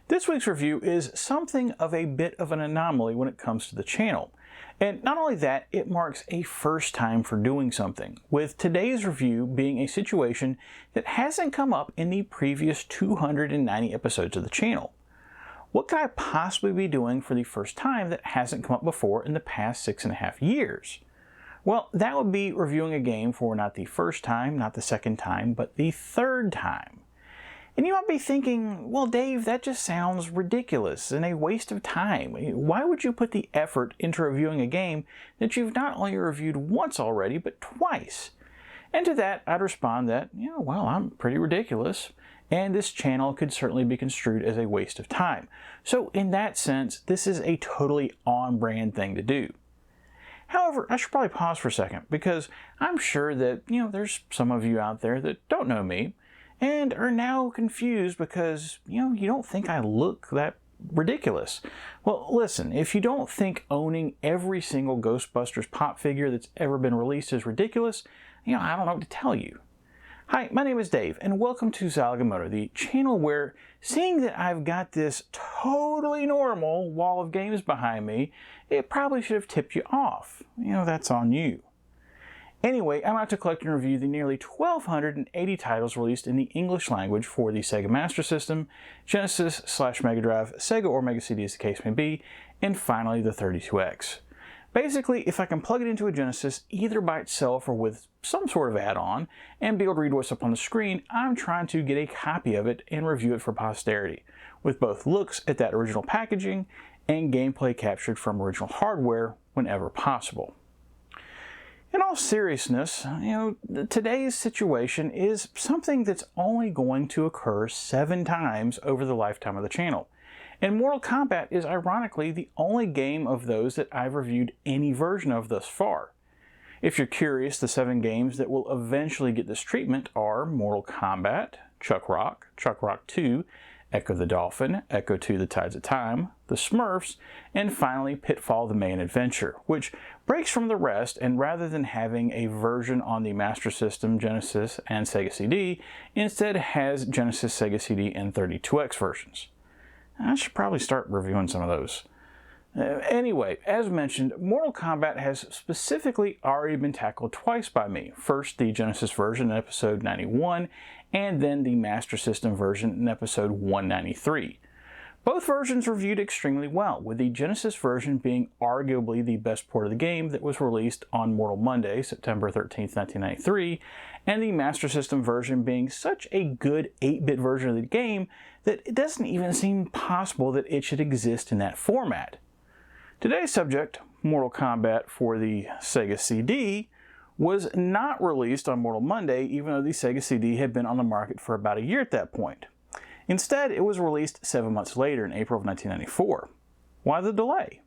This week's review is something of a bit of an anomaly when it comes to the channel. And not only that, it marks a first time for doing something, with today's review being a situation that hasn't come up in the previous 290 episodes of the channel. What could I possibly be doing for the first time that hasn't come up before in the past 6.5 years? Well, that would be reviewing a game for not the first time, not the second time, but the third time. And you might be thinking, well, Dave, that just sounds ridiculous and a waste of time. Why would you put the effort into reviewing a game that you've not only reviewed once already, but twice? And to that, I'd respond that, well, I'm pretty ridiculous, and this channel could certainly be construed as a waste of time. So in that sense, this is a totally on-brand thing to do. However, I should probably pause for a second, because I'm sure that, there's some of you out there that don't know me, and are now confused because, you don't think I look that ridiculous. Well, listen, if you don't think owning every single Ghostbusters pop figure that's ever been released is ridiculous, I don't know what to tell you. Hi, my name is Dave, and welcome to Zilog and Moto, the channel where, seeing that I've got this totally normal wall of games behind me, it probably should have tipped you off. That's on you. Anyway, I'm out to collect and review the nearly 1,280 titles released in the English language for the Sega Master System, Genesis/Mega Drive, Sega or Mega CD as the case may be, and finally the 32X. Basically, if I can plug it into a Genesis, either by itself or with some sort of add-on, and be able to read what's up on the screen, I'm trying to get a copy of it and review it for posterity, with both looks at that original packaging and gameplay captured from original hardware whenever possible. In all seriousness, today's situation is something that's only going to occur 7 times over the lifetime of the channel. And Mortal Kombat is ironically the only game of those that I've reviewed any version of thus far. If you're curious, the 7 games that will eventually get this treatment are Mortal Kombat, Chuck Rock 2, Echo the Dolphin, Echo 2 The Tides of Time, The Smurfs, and finally Pitfall the Main Adventure, which breaks from the rest and rather than having a version on the Master System, Genesis, and Sega CD, instead has Genesis, Sega CD, and 32X versions. I should probably start reviewing some of those. Anyway, as mentioned, Mortal Kombat has specifically already been tackled twice by me. First, the Genesis version in episode 91, and then the Master System version in episode 193. Both versions reviewed extremely well, with the Genesis version being arguably the best port of the game that was released on Mortal Monday, September 13th, 1993, and the Master System version being such a good 8-bit version of the game that it doesn't even seem possible that it should exist in that format. Today's subject, Mortal Kombat for the Sega CD, was not released on Mortal Monday, even though the Sega CD had been on the market for about a year at that point. Instead, it was released 7 months later in April of 1994. Why the delay?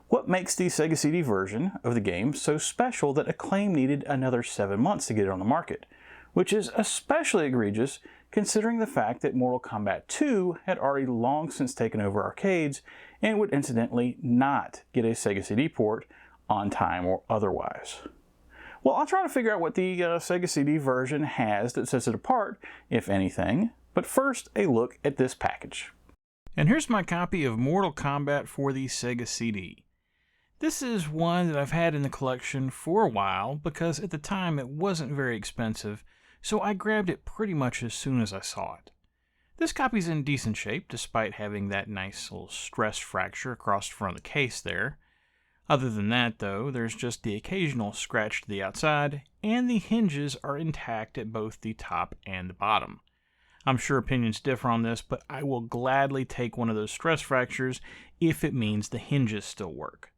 What makes the Sega CD version of the game so special that Acclaim needed another 7 months to get it on the market? Which is especially egregious considering the fact that Mortal Kombat II had already long since taken over arcades and would incidentally not get a Sega CD port on time or otherwise. Well, I'll try to figure out what the Sega CD version has that sets it apart, if anything, but first a look at this package. And here's my copy of Mortal Kombat for the Sega CD. This is one that I've had in the collection for a while because at the time it wasn't very expensive, so I grabbed it pretty much as soon as I saw it. This copy's in decent shape despite having that nice little stress fracture across the front of the case there. Other than that though, there's just the occasional scratch to the outside, and the hinges are intact at both the top and the bottom. I'm sure opinions differ on this, but I will gladly take one of those stress fractures if it means the hinges still work.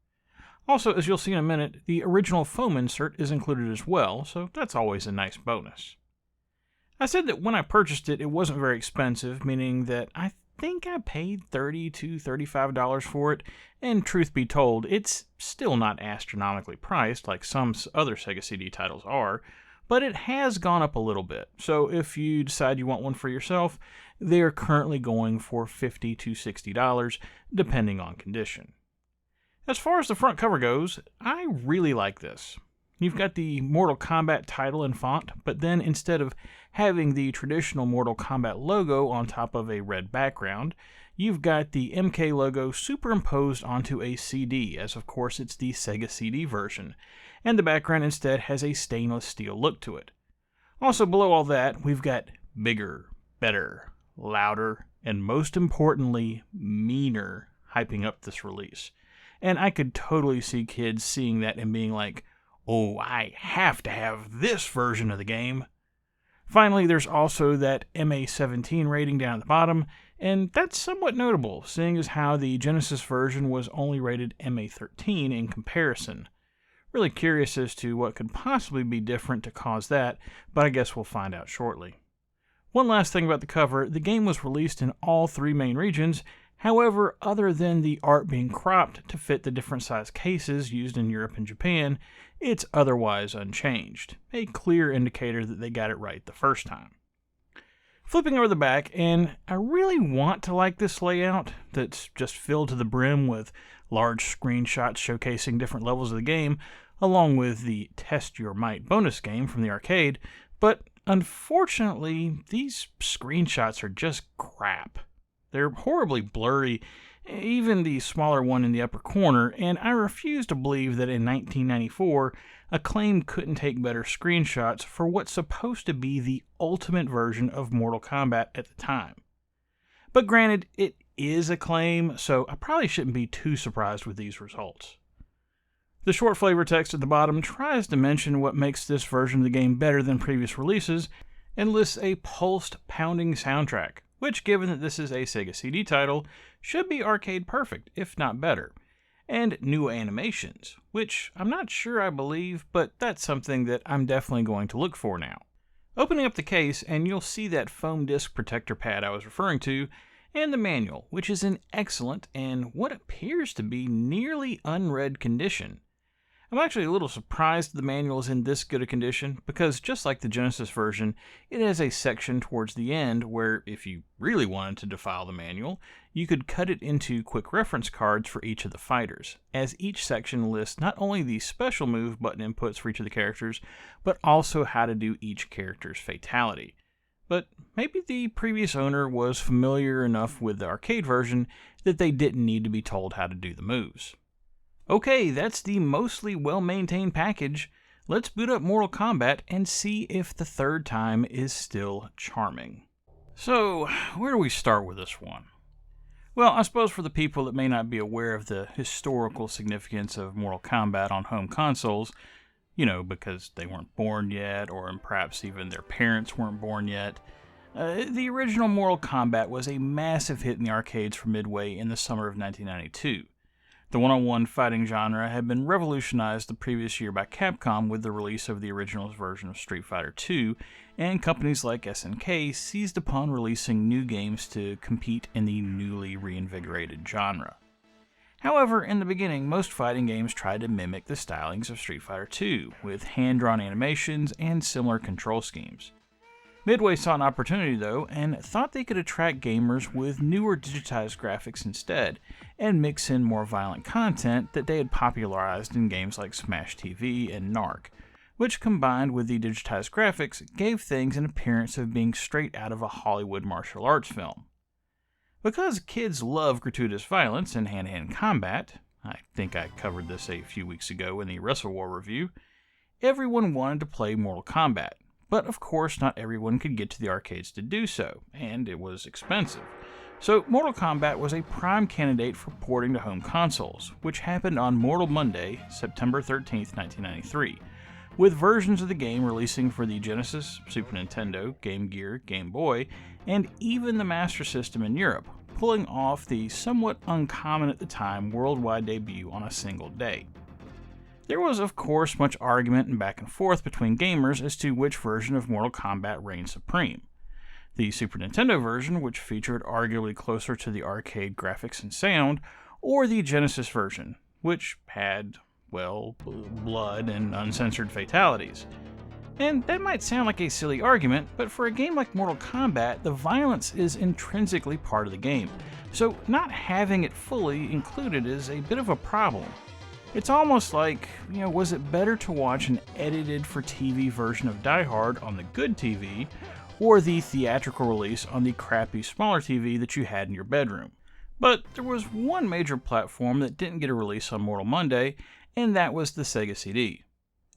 Also, as you'll see in a minute, the original foam insert is included as well, so that's always a nice bonus. I said that when I purchased it, it wasn't very expensive, meaning that I think I paid $30 to $35 for it, and truth be told, it's still not astronomically priced like some other Sega CD titles are, but it has gone up a little bit. So if you decide you want one for yourself, they're currently going for $50 to $60, depending on condition. As far as the front cover goes, I really like this. You've got the Mortal Kombat title and font, but then instead of having the traditional Mortal Kombat logo on top of a red background, you've got the MK logo superimposed onto a CD, as of course it's the Sega CD version, and the background instead has a stainless steel look to it. Also below all that, we've got bigger, better, louder, and most importantly, meaner hyping up this release. And I could totally see kids seeing that and being like, oh, I have to have this version of the game. Finally, there's also that MA17 rating down at the bottom, and that's somewhat notable, seeing as how the Genesis version was only rated MA13 in comparison. Really curious as to what could possibly be different to cause that, but I guess we'll find out shortly. One last thing about the cover, the game was released in all 3 main regions. However, other than the art being cropped to fit the different size cases used in Europe and Japan, it's otherwise unchanged, a clear indicator that they got it right the first time. Flipping over the back, and I really want to like this layout that's just filled to the brim with large screenshots showcasing different levels of the game, along with the Test Your Might bonus game from the arcade, but unfortunately, these screenshots are just crap. They're horribly blurry, even the smaller one in the upper corner, and I refuse to believe that in 1994, Acclaim couldn't take better screenshots for what's supposed to be the ultimate version of Mortal Kombat at the time. But granted, it is Acclaim, so I probably shouldn't be too surprised with these results. The short flavor text at the bottom tries to mention what makes this version of the game better than previous releases, and lists a pulsed, pounding soundtrack, which, given that this is a Sega CD title, should be arcade perfect, if not better, and new animations, which I'm not sure I believe, but that's something that I'm definitely going to look for now. Opening up the case, and you'll see that foam disc protector pad I was referring to, and the manual, which is in excellent and what appears to be nearly unread condition. I'm actually a little surprised the manual is in this good a condition, because just like the Genesis version, it has a section towards the end where, if you really wanted to defile the manual, you could cut it into quick reference cards for each of the fighters, as each section lists not only the special move button inputs for each of the characters, but also how to do each character's fatality. But maybe the previous owner was familiar enough with the arcade version that they didn't need to be told how to do the moves. Okay, that's the mostly well-maintained package. Let's boot up Mortal Kombat and see if the third time is still charming. So, where do we start with this one? Well, I suppose for the people that may not be aware of the historical significance of Mortal Kombat on home consoles, because they weren't born yet, or perhaps even their parents weren't born yet, the original Mortal Kombat was a massive hit in the arcades for Midway in the summer of 1992. The one-on-one fighting genre had been revolutionized the previous year by Capcom with the release of the original version of Street Fighter II, and companies like SNK seized upon releasing new games to compete in the newly reinvigorated genre. However, in the beginning, most fighting games tried to mimic the stylings of Street Fighter II, with hand-drawn animations and similar control schemes. Midway saw an opportunity, though, and thought they could attract gamers with newer digitized graphics instead, and mix in more violent content that they had popularized in games like Smash TV and Narc, which combined with the digitized graphics gave things an appearance of being straight out of a Hollywood martial arts film. Because kids love gratuitous violence and hand-to-hand combat, I think I covered this a few weeks ago in the WrestleWar review, everyone wanted to play Mortal Kombat. But of course not everyone could get to the arcades to do so, and it was expensive. So Mortal Kombat was a prime candidate for porting to home consoles, which happened on Mortal Monday, September 13th, 1993, with versions of the game releasing for the Genesis, Super Nintendo, Game Gear, Game Boy, and even the Master System in Europe, pulling off the somewhat uncommon at the time worldwide debut on a single day. There was, of course, much argument and back and forth between gamers as to which version of Mortal Kombat reigned supreme. The Super Nintendo version, which featured arguably closer to the arcade graphics and sound, or the Genesis version, which had, blood and uncensored fatalities. And that might sound like a silly argument, but for a game like Mortal Kombat, the violence is intrinsically part of the game, so not having it fully included is a bit of a problem. It's almost like, was it better to watch an edited for TV version of Die Hard on the good TV, or the theatrical release on the crappy smaller TV that you had in your bedroom? But there was one major platform that didn't get a release on Mortal Monday, and that was the Sega CD.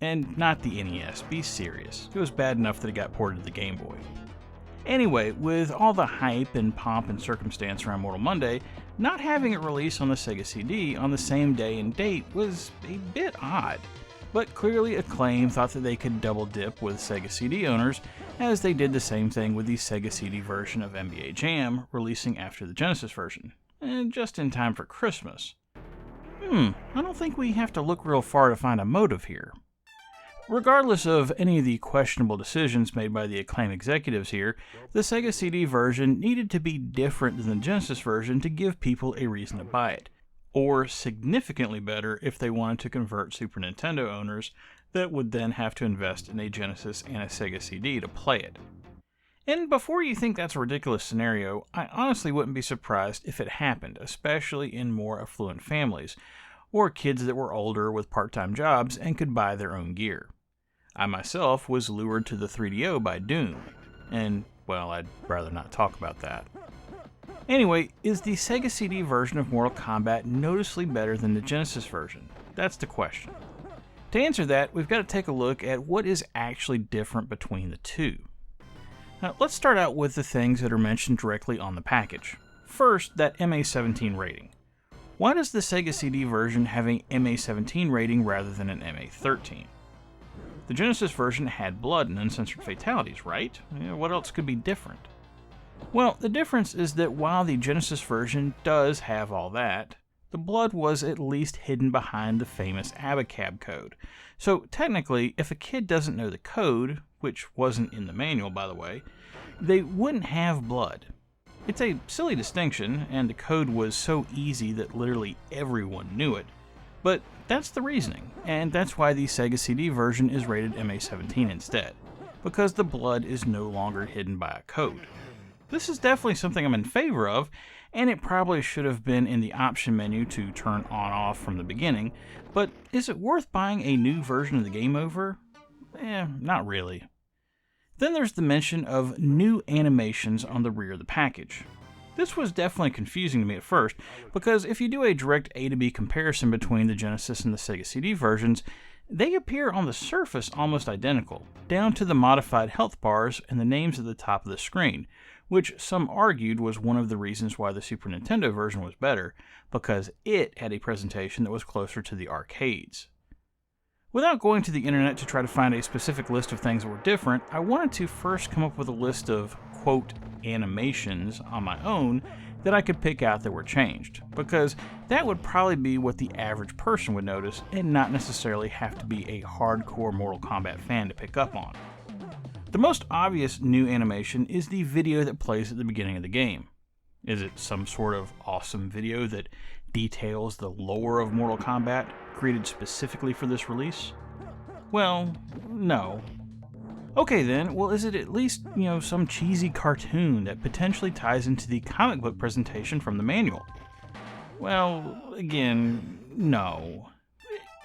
And not the NES, be serious. It was bad enough that it got ported to the Game Boy. Anyway, with all the hype and pomp and circumstance around Mortal Monday, not having it release on the Sega CD on the same day and date was a bit odd. But clearly Acclaim thought that they could double dip with Sega CD owners, as they did the same thing with the Sega CD version of NBA Jam, releasing after the Genesis version, and just in time for Christmas. I don't think we have to look real far to find a motive here. Regardless of any of the questionable decisions made by the Acclaim executives here, the Sega CD version needed to be different than the Genesis version to give people a reason to buy it, or significantly better if they wanted to convert Super Nintendo owners that would then have to invest in a Genesis and a Sega CD to play it. And before you think that's a ridiculous scenario, I honestly wouldn't be surprised if it happened, especially in more affluent families, or kids that were older with part-time jobs and could buy their own gear. I myself was lured to the 3DO by Doom, and, well, I'd rather not talk about that. Anyway, is the Sega CD version of Mortal Kombat noticeably better than the Genesis version? That's the question. To answer that, we've got to take a look at what is actually different between the two. Now, let's start out with the things that are mentioned directly on the package. First, that MA17 rating. Why does the Sega CD version have a MA17 rating rather than an MA13? The Genesis version had blood and uncensored fatalities, right? What else could be different? Well, the difference is that while the Genesis version does have all that, the blood was at least hidden behind the famous Abacab code. So technically, if a kid doesn't know the code, which wasn't in the manual by the way, they wouldn't have blood. It's a silly distinction, and the code was so easy that literally everyone knew it, but that's the reasoning, and that's why the Sega CD version is rated MA17 instead, because the blood is no longer hidden by a code. This is definitely something I'm in favor of, and it probably should have been in the option menu to turn on-off from the beginning, but is it worth buying a new version of the game over? Not really. Then there's the mention of new animations on the rear of the package. This was definitely confusing to me at first, because if you do a direct A to B comparison between the Genesis and the Sega CD versions, they appear on the surface almost identical, down to the modified health bars and the names at the top of the screen, which some argued was one of the reasons why the Super Nintendo version was better, because it had a presentation that was closer to the arcades. Without going to the internet to try to find a specific list of things that were different, I wanted to first come up with a list of, quote, animations on my own that I could pick out that were changed, because that would probably be what the average person would notice and not necessarily have to be a hardcore Mortal Kombat fan to pick up on. The most obvious new animation is the video that plays at the beginning of the game. Is it some sort of awesome video that details the lore of Mortal Kombat, created specifically for this release? Well, no. Okay then, well is it at least, some cheesy cartoon that potentially ties into the comic book presentation from the manual? Well, again, no.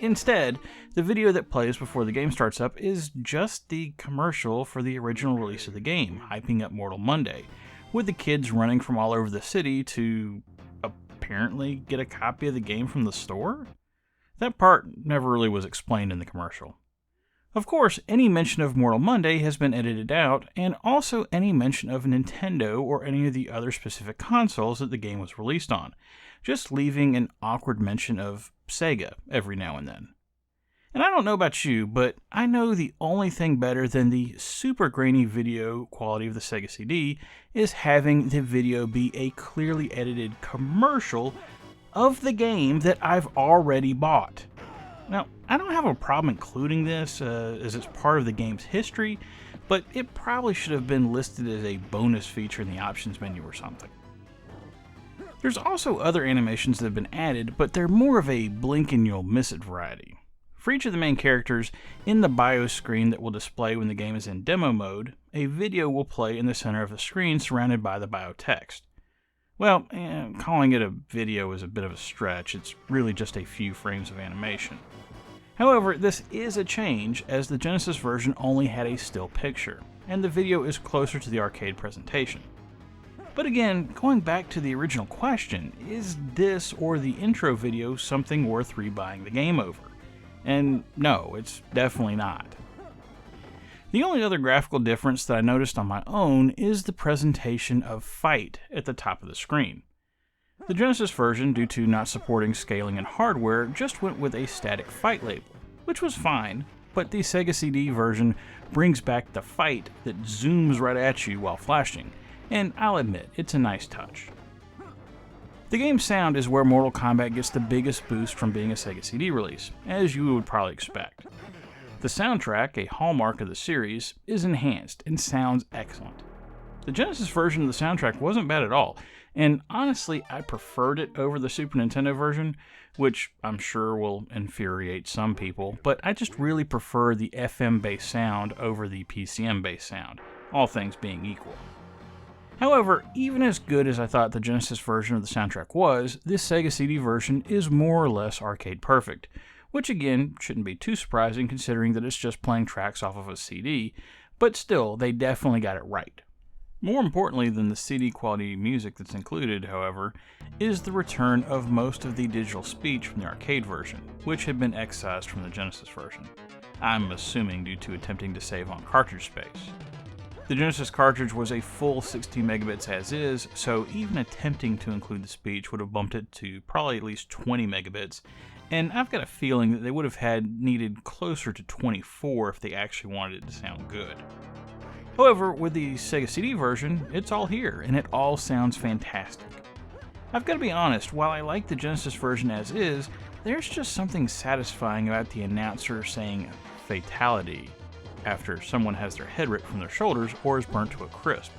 Instead, the video that plays before the game starts up is just the commercial for the original release of the game, hyping up Mortal Monday, with the kids running from all over the city to apparently get a copy of the game from the store? That part never really was explained in the commercial. Of course, any mention of Mortal Monday has been edited out, and also any mention of Nintendo or any of the other specific consoles that the game was released on, just leaving an awkward mention of Sega every now and then. And I don't know about you, but I know the only thing better than the super grainy video quality of the Sega CD is having the video be a clearly edited commercial of the game that I've already bought. Now, I don't have a problem including this as it's part of the game's history, but it probably should have been listed as a bonus feature in the options menu or something. There's also other animations that have been added, but they're more of a blink and you'll miss it variety. For each of the main characters, in the BIOS screen that will display when the game is in demo mode, a video will play in the center of the screen surrounded by the bio text. Well, calling it a video is a bit of a stretch, it's really just a few frames of animation. However, this is a change, as the Genesis version only had a still picture, and the video is closer to the arcade presentation. But again, going back to the original question, is this or the intro video something worth rebuying the game over? And no, it's definitely not. The only other graphical difference that I noticed on my own is the presentation of Fight at the top of the screen. The Genesis version, due to not supporting scaling and hardware, just went with a static Fight label, which was fine, but the Sega CD version brings back the Fight that zooms right at you while flashing, and I'll admit, it's a nice touch. The game's sound is where Mortal Kombat gets the biggest boost from being a Sega CD release, as you would probably expect. The soundtrack, a hallmark of the series, is enhanced and sounds excellent. The Genesis version of the soundtrack wasn't bad at all, and honestly I preferred it over the Super Nintendo version, which I'm sure will infuriate some people, but I just really prefer the FM-based sound over the PCM-based sound, all things being equal. However, even as good as I thought the Genesis version of the soundtrack was, this Sega CD version is more or less arcade perfect, which again shouldn't be too surprising considering that it's just playing tracks off of a CD, but still, they definitely got it right. More importantly than the CD quality music that's included, however, is the return of most of the digital speech from the arcade version, which had been excised from the Genesis version. I'm assuming due to attempting to save on cartridge space. The Genesis cartridge was a full 16 megabits as is, so even attempting to include the speech would have bumped it to probably at least 20 megabits, and I've got a feeling that they would have needed closer to 24 if they actually wanted it to sound good. However, with the Sega CD version, it's all here, and it all sounds fantastic. I've got to be honest, while I like the Genesis version as is, there's just something satisfying about the announcer saying fatality after someone has their head ripped from their shoulders or is burnt to a crisp,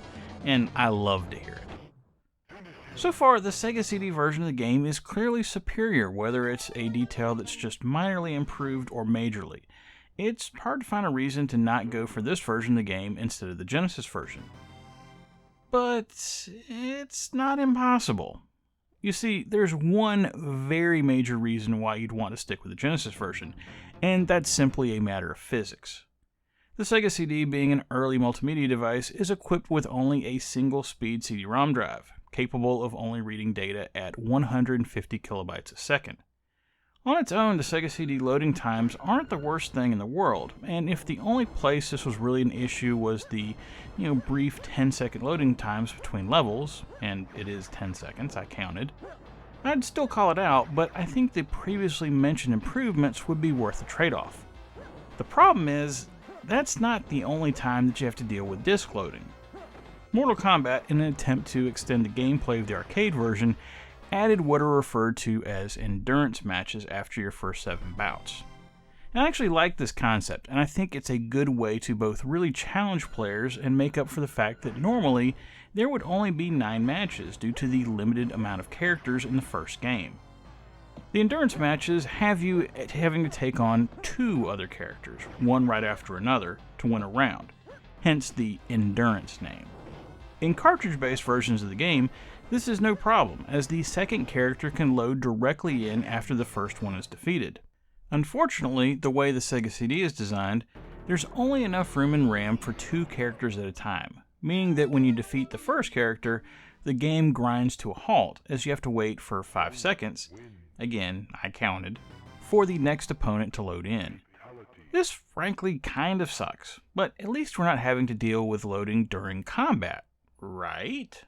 and I love to hear it. So far, the Sega CD version of the game is clearly superior, whether it's a detail that's just minorly improved or majorly. It's hard to find a reason to not go for this version of the game instead of the Genesis version. But it's not impossible. You see, there's one very major reason why you'd want to stick with the Genesis version, and that's simply a matter of physics. The Sega CD, being an early multimedia device, is equipped with only a single-speed CD-ROM drive, capable of only reading data at 150 kilobytes a second. On its own, the Sega CD loading times aren't the worst thing in the world, and if the only place this was really an issue was the, brief 10-second loading times between levels, and it is 10 seconds, I counted, I'd still call it out, but I think the previously mentioned improvements would be worth the trade-off. The problem is, that's not the only time that you have to deal with disc loading. Mortal Kombat, in an attempt to extend the gameplay of the arcade version, added what are referred to as endurance matches after your first 7 bouts. And I actually like this concept, and I think it's a good way to both really challenge players and make up for the fact that normally there would only be 9 matches due to the limited amount of characters in the first game. The endurance matches have you having to take on 2 other characters, one right after another, to win a round, hence the endurance name. In cartridge-based versions of the game, this is no problem, as the second character can load directly in after the first one is defeated. Unfortunately, the way the Sega CD is designed, there's only enough room in RAM for 2 characters at a time, meaning that when you defeat the first character, the game grinds to a halt, as you have to wait for 5 seconds, again, I counted, for the next opponent to load in. This frankly kind of sucks, but at least we're not having to deal with loading during combat, right?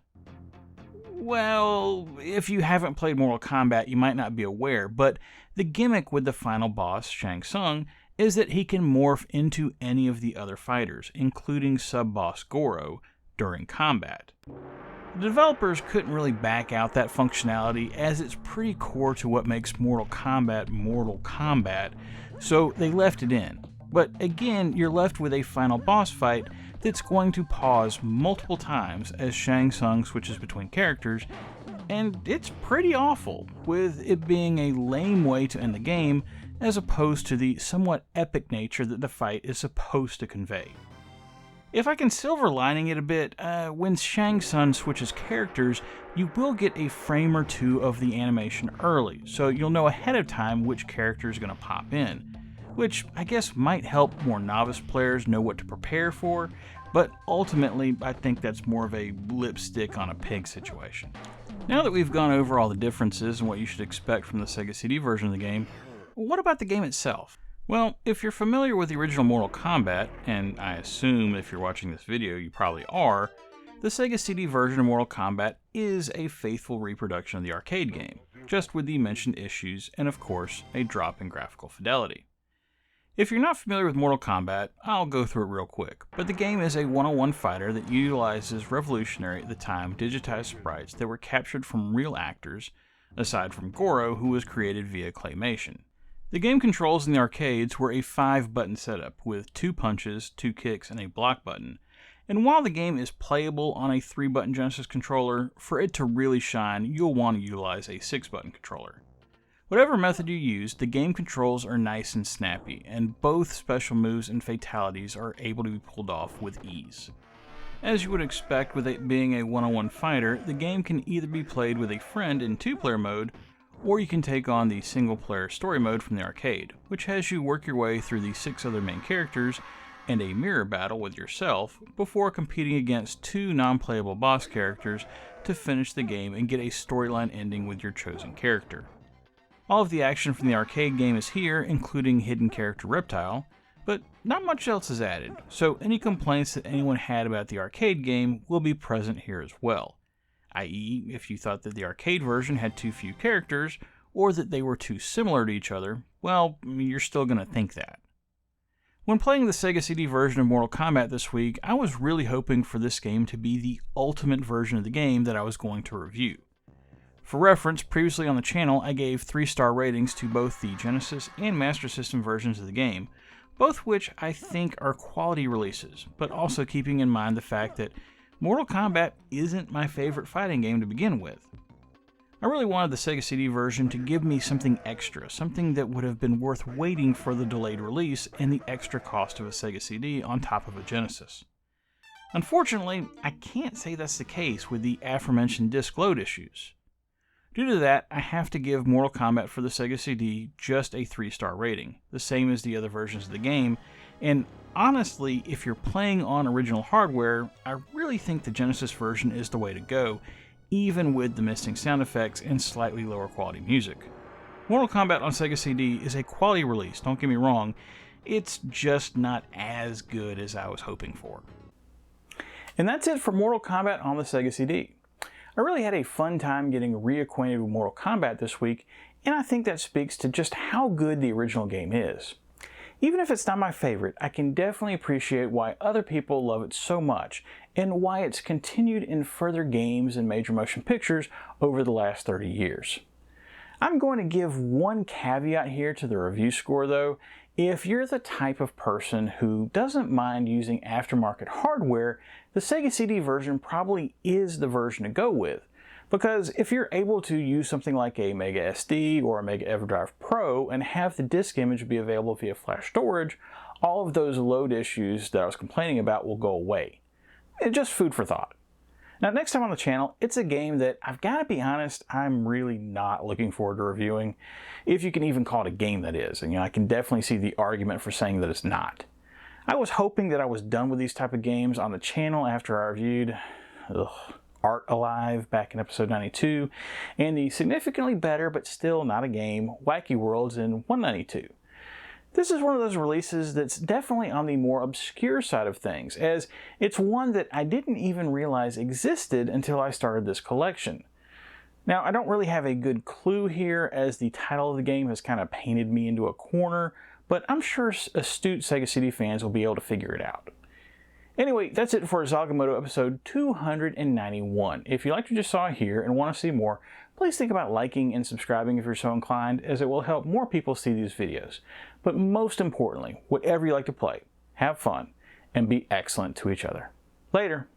Well, if you haven't played Mortal Kombat, you might not be aware, but the gimmick with the final boss, Shang Tsung, is that he can morph into any of the other fighters, including sub-boss Goro, during combat. The developers couldn't really back out that functionality as it's pretty core to what makes Mortal Kombat, so they left it in. But again, you're left with a final boss fight that's going to pause multiple times as Shang Tsung switches between characters, and it's pretty awful, with it being a lame way to end the game as opposed to the somewhat epic nature that the fight is supposed to convey. If I can silver lining it a bit, when Shang Tsung switches characters, you will get a frame or 2 of the animation early, so you'll know ahead of time which character is going to pop in, which I guess might help more novice players know what to prepare for, but ultimately I think that's more of a lipstick on a pig situation. Now that we've gone over all the differences and what you should expect from the Sega CD version of the game, what about the game itself? Well, if you're familiar with the original Mortal Kombat, and I assume if you're watching this video you probably are, the Sega CD version of Mortal Kombat is a faithful reproduction of the arcade game, just with the mentioned issues and of course a drop in graphical fidelity. If you're not familiar with Mortal Kombat, I'll go through it real quick, but the game is a one-on-one fighter that utilizes revolutionary at the time digitized sprites that were captured from real actors, aside from Goro, who was created via claymation. The game controls in the arcades were a 5-button setup with 2 punches, 2 kicks, and a block button. And while the game is playable on a 3-button Genesis controller, for it to really shine, you'll want to utilize a 6-button controller. Whatever method you use, the game controls are nice and snappy, and both special moves and fatalities are able to be pulled off with ease. As you would expect with it being a one-on-one fighter, the game can either be played with a friend in 2-player mode, or you can take on the single-player story mode from the arcade, which has you work your way through the 6 other main characters and a mirror battle with yourself before competing against 2 non-playable boss characters to finish the game and get a storyline ending with your chosen character. All of the action from the arcade game is here, including hidden character Reptile, but not much else is added, so any complaints that anyone had about the arcade game will be present here as well. I.e., if you thought that the arcade version had too few characters, or that they were too similar to each other, well, you're still going to think that. When playing the Sega CD version of Mortal Kombat this week, I was really hoping for this game to be the ultimate version of the game that I was going to review. For reference, previously on the channel I gave 3-star ratings to both the Genesis and Master System versions of the game, both which I think are quality releases, but also keeping in mind the fact that Mortal Kombat isn't my favorite fighting game to begin with. I really wanted the Sega CD version to give me something extra, something that would have been worth waiting for the delayed release and the extra cost of a Sega CD on top of a Genesis. Unfortunately, I can't say that's the case with the aforementioned disc load issues. Due to that, I have to give Mortal Kombat for the Sega CD just a 3-star rating, the same as the other versions of the game, and honestly, if you're playing on original hardware, I really think the Genesis version is the way to go, even with the missing sound effects and slightly lower quality music. Mortal Kombat on Sega CD is a quality release, don't get me wrong, it's just not as good as I was hoping for. And that's it for Mortal Kombat on the Sega CD. I really had a fun time getting reacquainted with Mortal Kombat this week, and I think that speaks to just how good the original game is. Even if it's not my favorite, I can definitely appreciate why other people love it so much, and why it's continued in further games and major motion pictures over the last 30 years. I'm going to give one caveat here to the review score though. If you're the type of person who doesn't mind using aftermarket hardware, the Sega CD version probably is the version to go with. Because if you're able to use something like a Mega SD or a Mega EverDrive Pro and have the disk image be available via flash storage, all of those load issues that I was complaining about will go away. It's just food for thought. Now next time on the channel, it's a game that I've got to be honest, I'm really not looking forward to reviewing. If you can even call it a game, that is. And I can definitely see the argument for saying that it's not. I was hoping that I was done with these type of games on the channel after I reviewed Art Alive back in episode 92, and the significantly better but still not a game Wacky Worlds in 192. This is one of those releases that's definitely on the more obscure side of things, as it's one that I didn't even realize existed until I started this collection. Now, I don't really have a good clue here, as the title of the game has kind of painted me into a corner, but I'm sure astute Sega CD fans will be able to figure it out. Anyway, that's it for Zilog and Moto episode 291. If you liked what you saw here and want to see more, please think about liking and subscribing if you're so inclined, as it will help more people see these videos. But most importantly, whatever you like to play, have fun and be excellent to each other. Later.